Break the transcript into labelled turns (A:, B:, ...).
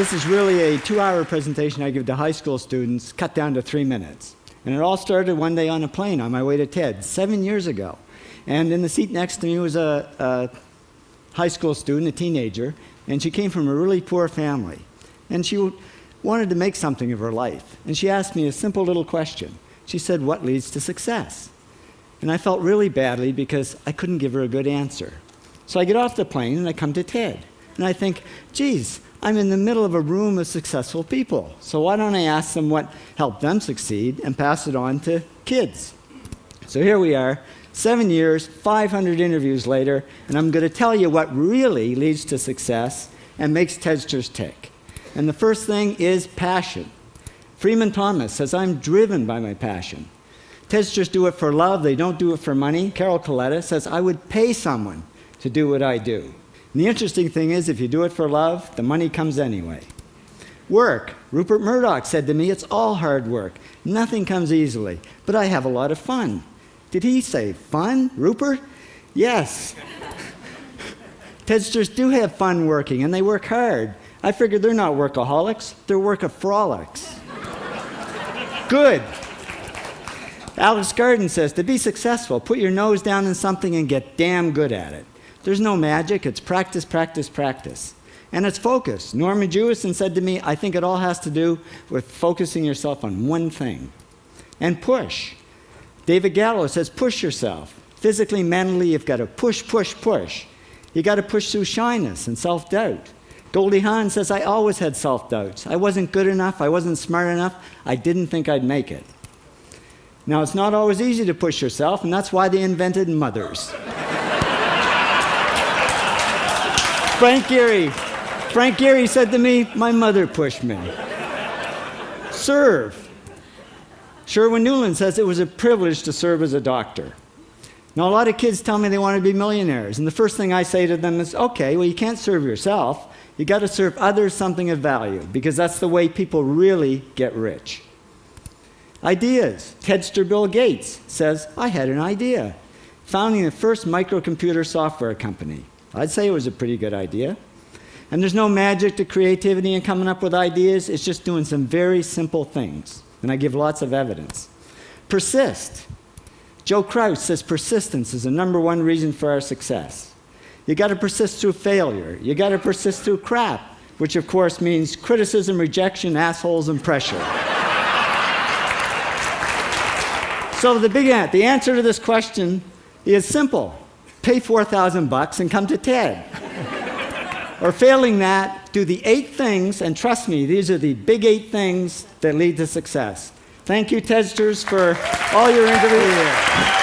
A: This is really a 2-hour presentation I give to high school students, cut down to 3 minutes. And it all started one day on a plane on my way to TED, 7 years ago. And in the seat next to me was a high school student, a teenager, and she came from a really poor family. And she wanted to make something of her life. And she asked me a simple little question. She said, "What leads to success?" And I felt really badly because I couldn't give her a good answer. So I get off the plane and I come to TED. And I think, geez, I'm in the middle of a room of successful people. So why don't I ask them what helped them succeed and pass it on to kids? So here we are, 7 years, 500 interviews later, and I'm going to tell you what really leads to success and makes TEDsters tick. And the first thing is passion. Freeman Thomas says, "I'm driven by my passion." TEDsters do it for love, they don't do it for money. Carol Coletta says, "I would pay someone to do what I do." And the interesting thing is, if you do it for love, the money comes anyway. Work. Rupert Murdoch said to me, "It's all hard work. Nothing comes easily, but I have a lot of fun." Did he say fun, Rupert? Yes. TEDsters do have fun working, and they work hard. I figured they're not workaholics, they're workaholics. Good. Alex Garden says, to be successful, put your nose down in something and get damn good at it. There's no magic, it's practice, practice, practice. And it's focus. Norman Jewison said to me, "I think it all has to do with focusing yourself on one thing." And push. David Gallo says, push yourself. Physically, mentally, you've got to push, push, push. You've got to push through shyness and self-doubt. Goldie Hawn says, "I always had self-doubts. I wasn't good enough, I wasn't smart enough, I didn't think I'd make it." Now, it's not always easy to push yourself, and that's why they invented mothers. Frank Gehry said to me, "My mother pushed me." Serve. Sherwin Newland says it was a privilege to serve as a doctor. Now, a lot of kids tell me they want to be millionaires, and the first thing I say to them is, okay, well, you can't serve yourself. You got to serve others something of value, because that's the way people really get rich. Ideas. TEDster Bill Gates says, "I had an idea." Founding the first microcomputer software company. I'd say it was a pretty good idea. And there's no magic to creativity and coming up with ideas. It's just doing some very simple things. And I give lots of evidence. Persist. Joe Kraus says persistence is the #1 reason for our success. You got to persist through failure. You got to persist through crap, which of course means criticism, rejection, assholes, and pressure. So the answer to this question is simple. Pay $4,000 and come to TED. Or failing that, do the 8 things, and trust me, these are the big 8 things that lead to success. Thank you, TEDsters, for all your interviews.